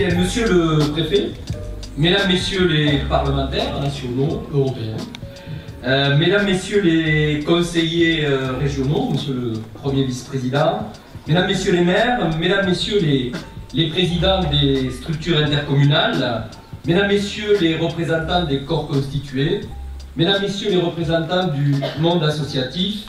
Bien, monsieur le préfet, mesdames, messieurs les parlementaires nationaux, européens, mesdames, messieurs les conseillers régionaux, monsieur le premier vice-président, mesdames, messieurs les maires, mesdames, messieurs les présidents des structures intercommunales, mesdames, messieurs les représentants des corps constitués, mesdames, messieurs les représentants du monde associatif,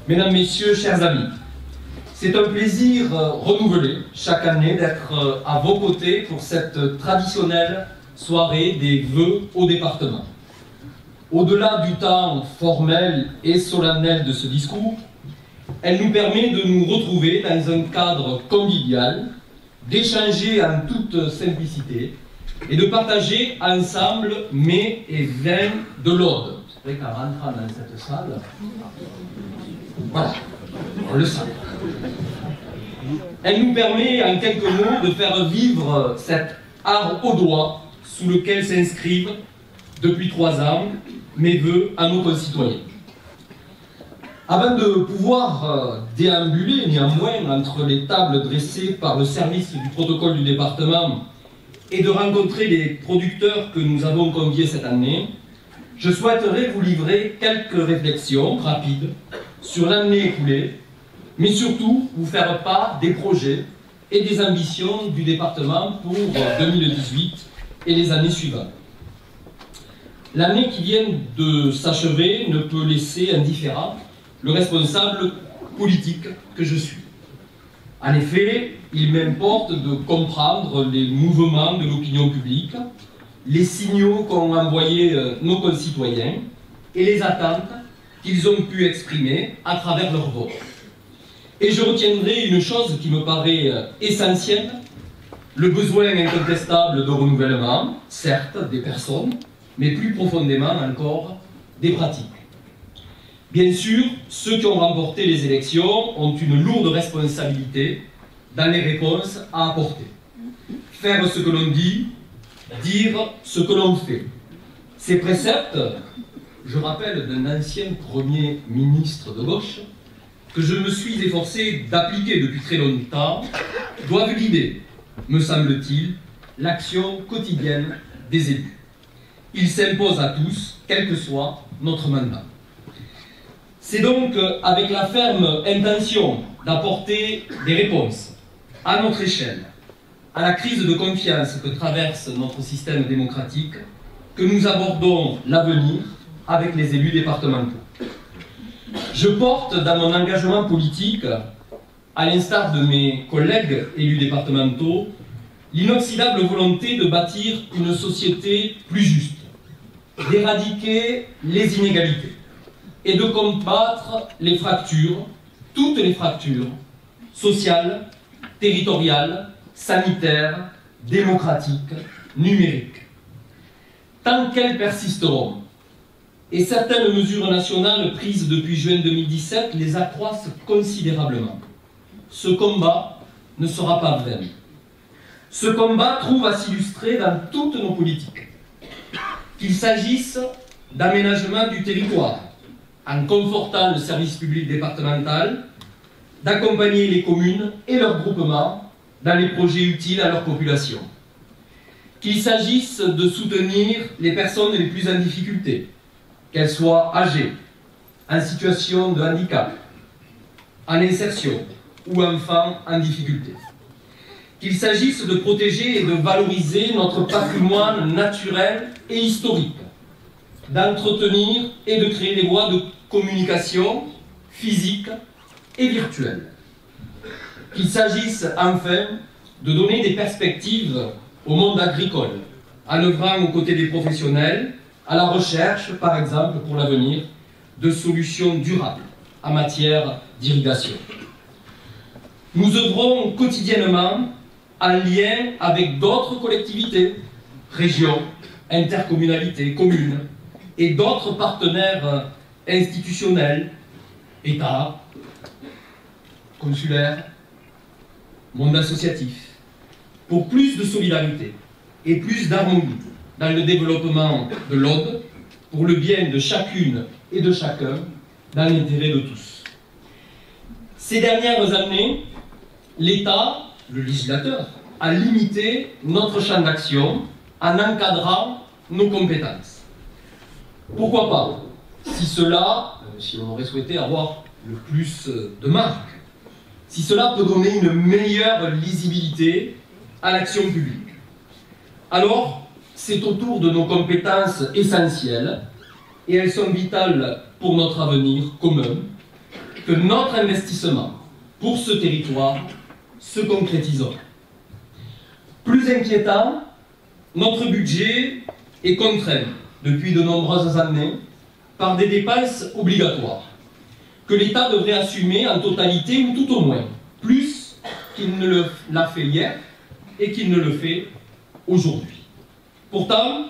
mesdames, messieurs, chers amis, c'est un plaisir renouvelé chaque année d'être à vos côtés pour cette traditionnelle soirée des vœux au département. Au-delà du temps formel et solennel de ce discours, elle nous permet de nous retrouver dans un cadre convivial, d'échanger en toute simplicité et de partager ensemble mets et vins de l'Aude. C'est vrai qu'en rentrant dans cette salle, voilà, on le sent. Elle nous permet, en quelques mots, de faire vivre cet art audois sous lequel s'inscrivent, depuis 3 ans, mes vœux à nos concitoyens. Avant de pouvoir déambuler néanmoins entre les tables dressées par le service du protocole du département et de rencontrer les producteurs que nous avons conviés cette année, je souhaiterais vous livrer quelques réflexions rapides sur l'année écoulée, mais surtout vous faire part des projets et des ambitions du département pour 2018 et les années suivantes. L'année qui vient de s'achever ne peut laisser indifférent le responsable politique que je suis. En effet, il m'importe de comprendre les mouvements de l'opinion publique, les signaux qu'ont envoyés nos concitoyens et les attentes qu'ils ont pu exprimer à travers leur vote. Et je retiendrai une chose qui me paraît essentielle, le besoin incontestable de renouvellement, certes, des personnes, mais plus profondément encore, des pratiques. Bien sûr, ceux qui ont remporté les élections ont une lourde responsabilité dans les réponses à apporter. Faire ce que l'on dit, dire ce que l'on fait. Ces préceptes, je rappelle d'un ancien Premier ministre de gauche, que je me suis efforcé d'appliquer depuis très longtemps, doivent guider, me semble-t-il, l'action quotidienne des élus. Ils s'imposent à tous, quel que soit notre mandat. C'est donc avec la ferme intention d'apporter des réponses à notre échelle, à la crise de confiance que traverse notre système démocratique, que nous abordons l'avenir avec les élus départementaux. Je porte dans mon engagement politique, à l'instar de mes collègues élus départementaux, l'inoxydable volonté de bâtir une société plus juste, d'éradiquer les inégalités et de combattre les fractures, toutes les fractures, sociales, territoriales, sanitaires, démocratiques, numériques. Tant qu'elles persisteront, et certaines mesures nationales prises depuis juin 2017 les accroissent considérablement, ce combat ne sera pas vain. Ce combat trouve à s'illustrer dans toutes nos politiques. Qu'il s'agisse d'aménagement du territoire, en confortant le service public départemental, d'accompagner les communes et leurs groupements dans les projets utiles à leur population. Qu'il s'agisse de soutenir les personnes les plus en difficulté, qu'elles soient âgées, en situation de handicap, en insertion ou enfants en difficulté. Qu'il s'agisse de protéger et de valoriser notre patrimoine naturel et historique, d'entretenir et de créer des voies de communication physique et virtuelle. Qu'il s'agisse enfin de donner des perspectives au monde agricole, en œuvrant aux côtés des professionnels, à la recherche, par exemple, pour l'avenir, de solutions durables en matière d'irrigation. Nous œuvrons quotidiennement en lien avec d'autres collectivités, régions, intercommunalités, communes, et d'autres partenaires institutionnels, État, consulaire, monde associatif, pour plus de solidarité et plus d'harmonie dans le développement de l'Aude, pour le bien de chacune et de chacun, dans l'intérêt de tous. Ces dernières années, l'État, le législateur, à limiter notre champ d'action en encadrant nos compétences. Pourquoi pas, si on aurait souhaité avoir le plus de marques, si cela peut donner une meilleure lisibilité à l'action publique. Alors, c'est autour de nos compétences essentielles, et elles sont vitales pour notre avenir commun, que notre investissement pour ce territoire se concrétisera. Plus inquiétant, notre budget est contraint depuis de nombreuses années par des dépenses obligatoires que l'État devrait assumer en totalité ou tout au moins, plus qu'il ne l'a fait hier et qu'il ne le fait aujourd'hui. Pourtant,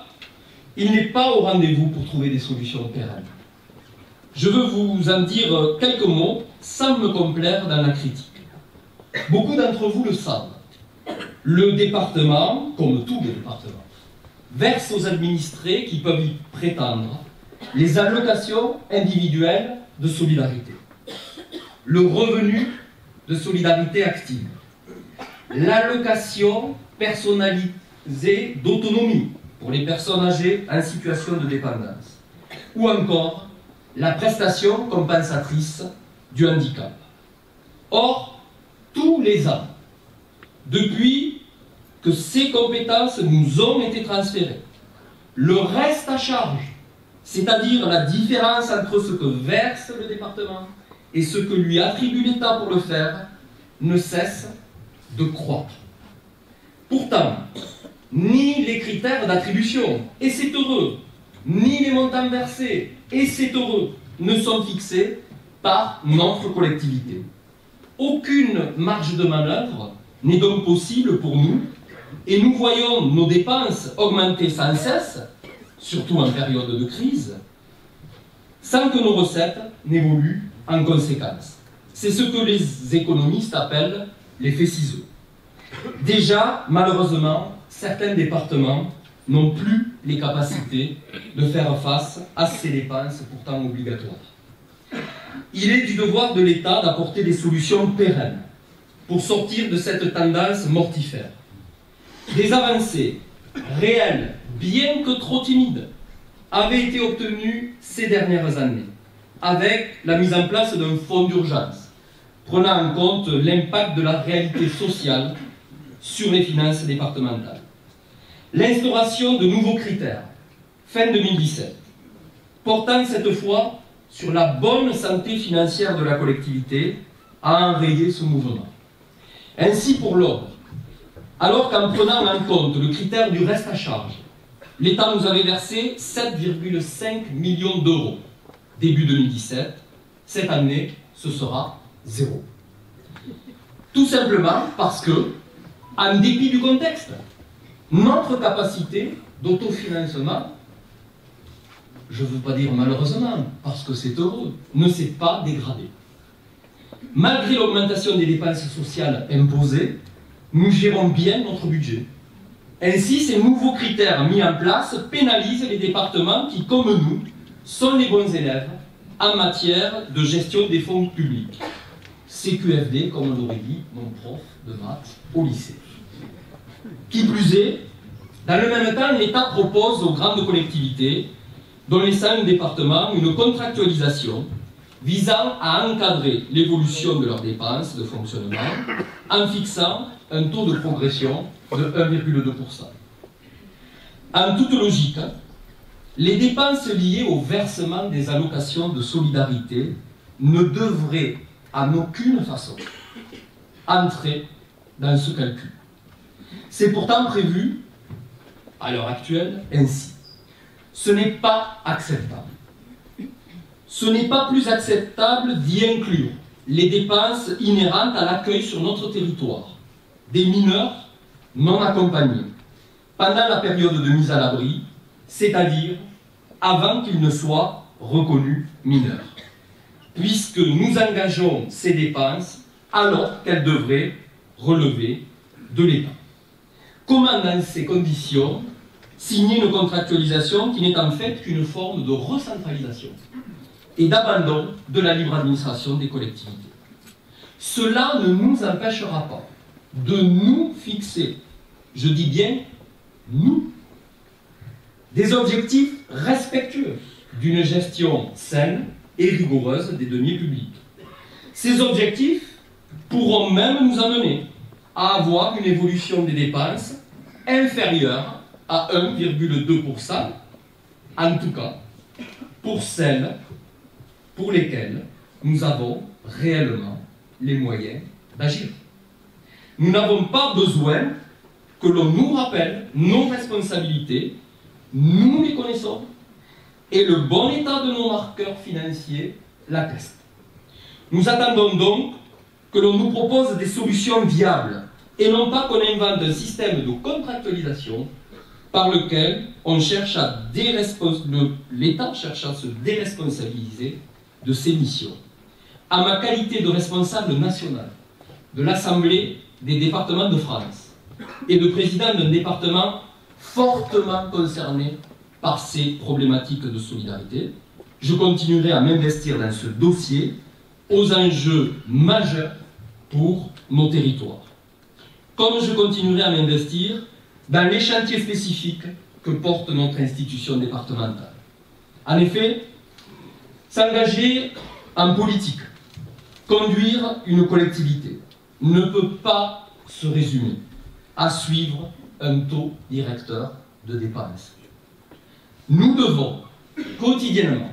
il n'est pas au rendez-vous pour trouver des solutions pérennes. Je veux vous en dire quelques mots sans me complaire dans la critique. Beaucoup d'entre vous le savent. Le département, comme tous les départements, verse aux administrés qui peuvent y prétendre les allocations individuelles de solidarité, le revenu de solidarité active, l'allocation personnalisée d'autonomie pour les personnes âgées en situation de dépendance, ou encore la prestation compensatrice du handicap. Or, tous les ans, depuis que ces compétences nous ont été transférées, le reste à charge, c'est-à-dire la différence entre ce que verse le département et ce que lui attribue l'État pour le faire, ne cesse de croître. Pourtant, ni les critères d'attribution, et c'est heureux, ni les montants versés, et c'est heureux, ne sont fixés par notre collectivité. Aucune marge de manœuvre n'est donc possible pour nous, et nous voyons nos dépenses augmenter sans cesse, surtout en période de crise, sans que nos recettes n'évoluent en conséquence. C'est ce que les économistes appellent l'effet ciseau. Déjà, malheureusement, certains départements n'ont plus les capacités de faire face à ces dépenses pourtant obligatoires. Il est du devoir de l'État d'apporter des solutions pérennes pour sortir de cette tendance mortifère. Des avancées réelles, bien que trop timides, avaient été obtenues ces dernières années, avec la mise en place d'un fonds d'urgence, prenant en compte l'impact de la réalité sociale sur les finances départementales. L'instauration de nouveaux critères, fin 2017, portant cette fois sur la bonne santé financière de la collectivité, a enrayé ce mouvement. Ainsi pour l'ordre, alors qu'en prenant en compte le critère du reste à charge, l'État nous avait versé 7,5 millions d'euros début 2017, cette année, ce sera 0. Tout simplement parce que, en dépit du contexte, notre capacité d'autofinancement, je ne veux pas dire malheureusement, parce que c'est heureux, ne s'est pas dégradée. Malgré l'augmentation des dépenses sociales imposées, nous gérons bien notre budget. Ainsi, ces nouveaux critères mis en place pénalisent les départements qui, comme nous, sont les bons élèves en matière de gestion des fonds publics. CQFD, comme l'aurait dit mon prof de maths au lycée. Qui plus est, dans le même temps, l'État propose aux grandes collectivités, dont les 5 départements, une contractualisation visant à encadrer l'évolution de leurs dépenses de fonctionnement en fixant un taux de progression de 1,2%. En toute logique, les dépenses liées au versement des allocations de solidarité ne devraient en aucune façon entrer dans ce calcul. C'est pourtant prévu, à l'heure actuelle, ainsi. Ce n'est pas acceptable. Ce n'est pas plus acceptable d'y inclure les dépenses inhérentes à l'accueil sur notre territoire des mineurs non accompagnés pendant la période de mise à l'abri, c'est-à-dire avant qu'ils ne soient reconnus mineurs, puisque nous engageons ces dépenses alors qu'elles devraient relever de l'État. Comment, dans ces conditions, signer une contractualisation qui n'est en fait qu'une forme de recentralisation et d'abandon de la libre administration des collectivités? Cela ne nous empêchera pas de nous fixer, je dis bien nous, des objectifs respectueux d'une gestion saine et rigoureuse des deniers publics. Ces objectifs pourront même nous amener à avoir une évolution des dépenses inférieure à 1,2%, en tout cas pour celles pour lesquelles nous avons réellement les moyens d'agir. Nous n'avons pas besoin que l'on nous rappelle nos responsabilités, nous les connaissons, et le bon état de nos marqueurs financiers l'atteste. Nous attendons donc que l'on nous propose des solutions viables, et non pas qu'on invente un système de contractualisation par lequel l'État cherche à se déresponsabiliser de ses missions. À ma qualité de responsable national de l'Assemblée des départements de France et de président d'un département fortement concerné par ces problématiques de solidarité, je continuerai à m'investir dans ce dossier aux enjeux majeurs pour nos territoires. Comme je continuerai à m'investir dans les chantiers spécifiques que porte notre institution départementale. En effet, s'engager en politique, conduire une collectivité, ne peut pas se résumer à suivre un taux directeur de dépenses. Nous devons quotidiennement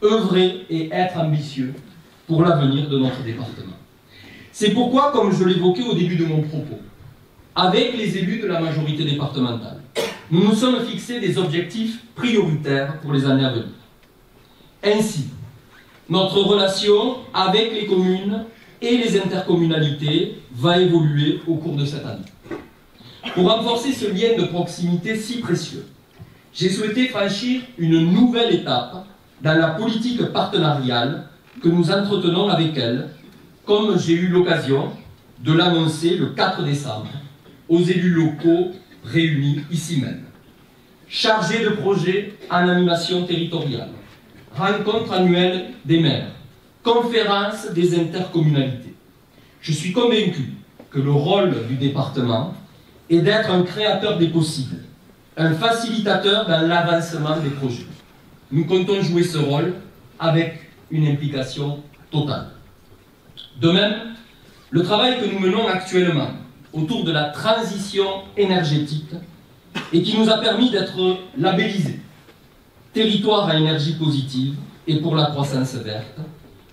œuvrer et être ambitieux pour l'avenir de notre département. C'est pourquoi, comme je l'évoquais au début de mon propos, avec les élus de la majorité départementale, nous nous sommes fixés des objectifs prioritaires pour les années à venir. Ainsi, notre relation avec les communes et les intercommunalités va évoluer au cours de cette année. Pour renforcer ce lien de proximité si précieux, j'ai souhaité franchir une nouvelle étape dans la politique partenariale que nous entretenons avec elles, comme j'ai eu l'occasion de l'annoncer le 4 décembre aux élus locaux réunis ici même. Chargés de projets en animation territoriale, rencontres annuelles des maires, conférences des intercommunalités. Je suis convaincu que le rôle du département est d'être un créateur des possibles, un facilitateur dans l'avancement des projets. Nous comptons jouer ce rôle avec une implication totale. De même, le travail que nous menons actuellement autour de la transition énergétique et qui nous a permis d'être labellisés territoire à énergie positive et pour la croissance verte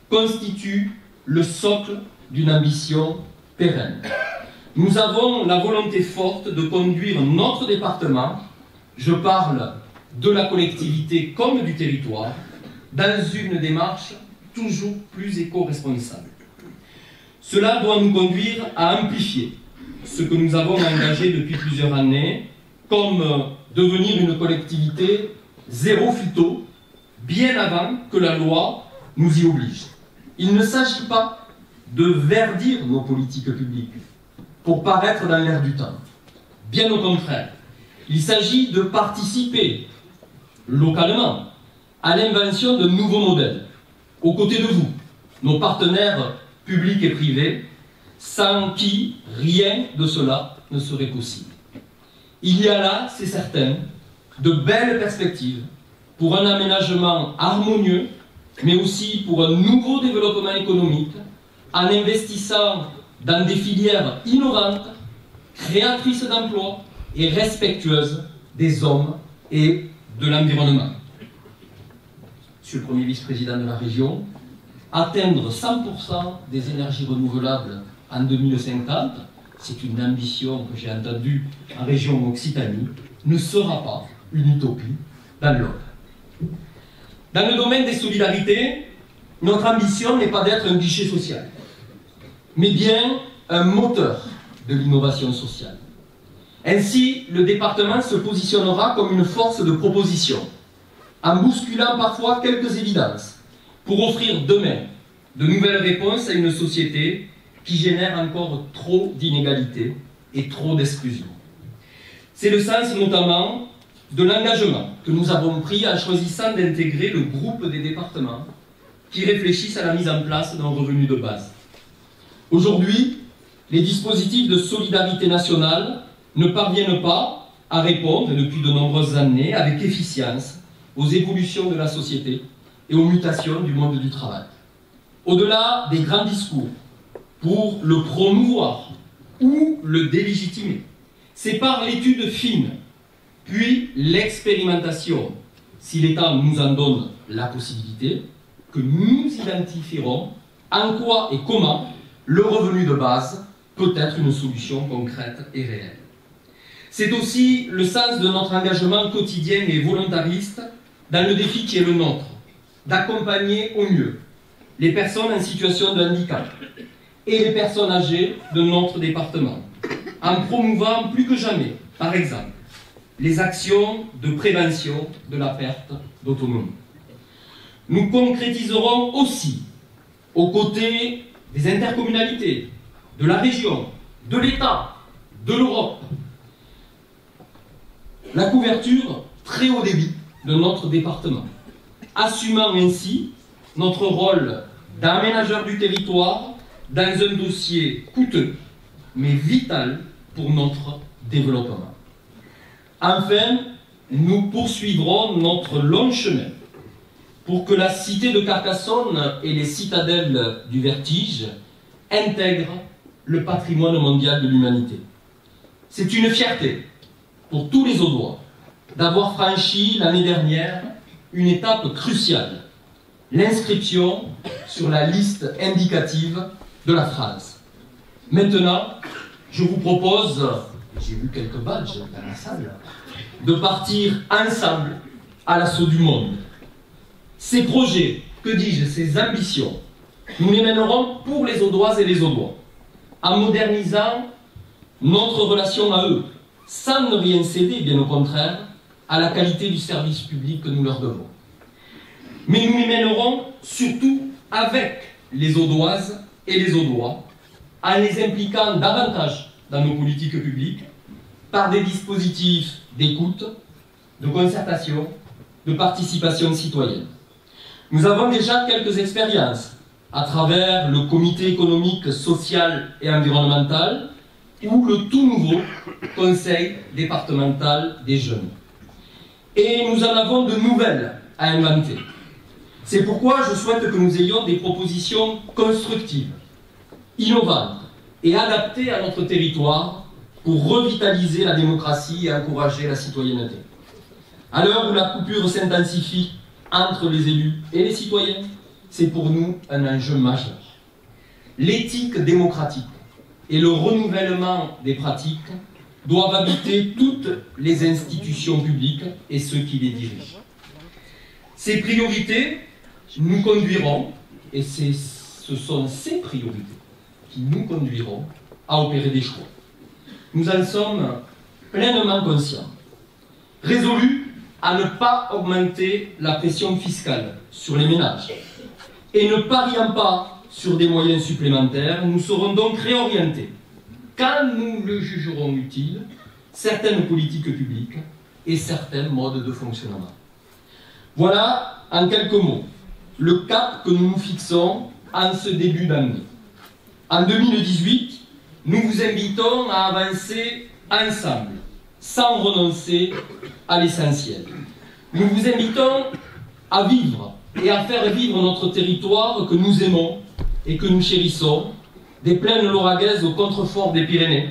constitue le socle d'une ambition pérenne. Nous avons la volonté forte de conduire notre département, je parle de la collectivité comme du territoire, dans une démarche toujours plus éco-responsable. Cela doit nous conduire à amplifier ce que nous avons engagé depuis plusieurs années, comme devenir une collectivité zéro phyto, bien avant que la loi nous y oblige. Il ne s'agit pas de verdir nos politiques publiques pour paraître dans l'air du temps. Bien au contraire, il s'agit de participer localement à l'invention de nouveaux modèles, aux côtés de vous, nos partenaires publics et privés, sans qui rien de cela ne serait possible. Il y a là, c'est certain, de belles perspectives pour un aménagement harmonieux, mais aussi pour un nouveau développement économique, en investissant dans des filières innovantes, créatrices d'emplois et respectueuses des hommes et de l'environnement. Monsieur le Premier vice-président de la région, atteindre 100% des énergies renouvelables en 2050, c'est une ambition que j'ai entendue en région Occitanie, ne sera pas une utopie dans l'ordre. Dans le domaine des solidarités, notre ambition n'est pas d'être un guichet social, mais bien un moteur de l'innovation sociale. Ainsi, le département se positionnera comme une force de proposition, en bousculant parfois quelques évidences, pour offrir demain de nouvelles réponses à une société qui génère encore trop d'inégalités et trop d'exclusion. C'est le sens notamment de l'engagement que nous avons pris en choisissant d'intégrer le groupe des départements qui réfléchissent à la mise en place d'un revenu de base. Aujourd'hui, les dispositifs de solidarité nationale ne parviennent pas à répondre, depuis de nombreuses années, avec efficience, aux évolutions de la société et aux mutations du monde du travail. Au-delà des grands discours, pour le promouvoir ou le délégitimer, c'est par l'étude fine, puis l'expérimentation, si l'État nous en donne la possibilité, que nous identifierons en quoi et comment le revenu de base peut être une solution concrète et réelle. C'est aussi le sens de notre engagement quotidien et volontariste dans le défi qui est le nôtre, d'accompagner au mieux les personnes en situation de handicap et les personnes âgées de notre département, en promouvant plus que jamais, par exemple, les actions de prévention de la perte d'autonomie. Nous concrétiserons aussi, aux côtés des intercommunalités, de la région, de l'État, de l'Europe, la couverture très haut débit de notre département, assumant ainsi notre rôle d'aménageur du territoire dans un dossier coûteux, mais vital pour notre développement. Enfin, nous poursuivrons notre long chemin pour que la cité de Carcassonne et les citadelles du Vertige intègrent le patrimoine mondial de l'humanité. C'est une fierté pour tous les Audois d'avoir franchi l'année dernière une étape cruciale, l'inscription sur la liste indicative de la France. Maintenant, je vous propose, j'ai vu quelques badges dans la salle, de partir ensemble à l'assaut du monde. Ces projets, que dis-je, ces ambitions, nous les mènerons pour les Audoises et les Audois, en modernisant notre relation à eux, sans ne rien céder, bien au contraire, à la qualité du service public que nous leur devons. Mais nous les mènerons surtout avec les Audoises et les Audois, en les impliquant davantage dans nos politiques publiques, par des dispositifs d'écoute, de concertation, de participation citoyenne. Nous avons déjà quelques expériences à travers le comité économique, social et environnemental ou le tout nouveau conseil départemental des jeunes. Et nous en avons de nouvelles à inventer. C'est pourquoi je souhaite que nous ayons des propositions constructives, innovantes et adaptées à notre territoire pour revitaliser la démocratie et encourager la citoyenneté. À l'heure où la coupure s'intensifie entre les élus et les citoyens, c'est pour nous un enjeu majeur. L'éthique démocratique et le renouvellement des pratiques doivent habiter toutes les institutions publiques et ceux qui les dirigent. Ces priorités nous conduiront, et ce sont ces priorités qui nous conduiront à opérer des choix. Nous en sommes pleinement conscients, résolus à ne pas augmenter la pression fiscale sur les ménages et ne pariant pas sur des moyens supplémentaires, nous saurons donc réorienter, quand nous le jugerons utile, certaines politiques publiques et certains modes de fonctionnement. Voilà, en quelques mots, le cap que nous nous fixons en ce début d'année. En 2018, nous vous invitons à avancer ensemble, sans renoncer à l'essentiel. Nous vous invitons à vivre et à faire vivre notre territoire que nous aimons et que nous chérissons, des plaines lauragaises aux contreforts des Pyrénées,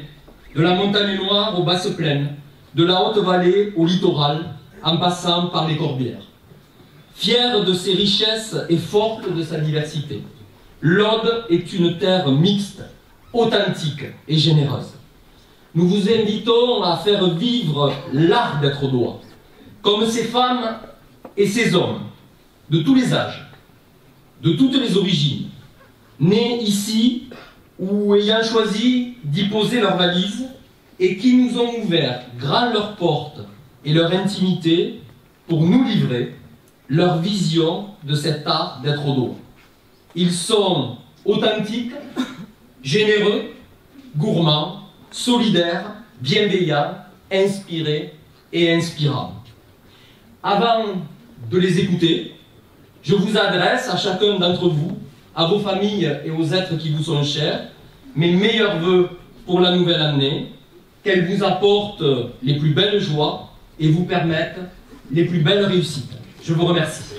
de la montagne noire aux basses plaines, de la haute vallée au littoral, en passant par les Corbières. Fière de ses richesses et forte de sa diversité, l'Aude est une terre mixte, authentique et généreuse. Nous vous invitons à faire vivre l'art d'être audois, comme ces femmes et ces hommes, de tous les âges, de toutes les origines, nés ici ou ayant choisi d'y poser leurs valises et qui nous ont ouvert grand leurs portes et leur intimité pour nous livrer leur vision de cet art d'être audois. Ils sont authentiques, généreux, gourmands, solidaires, bienveillants, inspirés et inspirants. Avant de les écouter, je vous adresse à chacun d'entre vous, à vos familles et aux êtres qui vous sont chers, mes meilleurs vœux pour la nouvelle année, qu'elle vous apporte les plus belles joies et vous permette les plus belles réussites. Je vous remercie.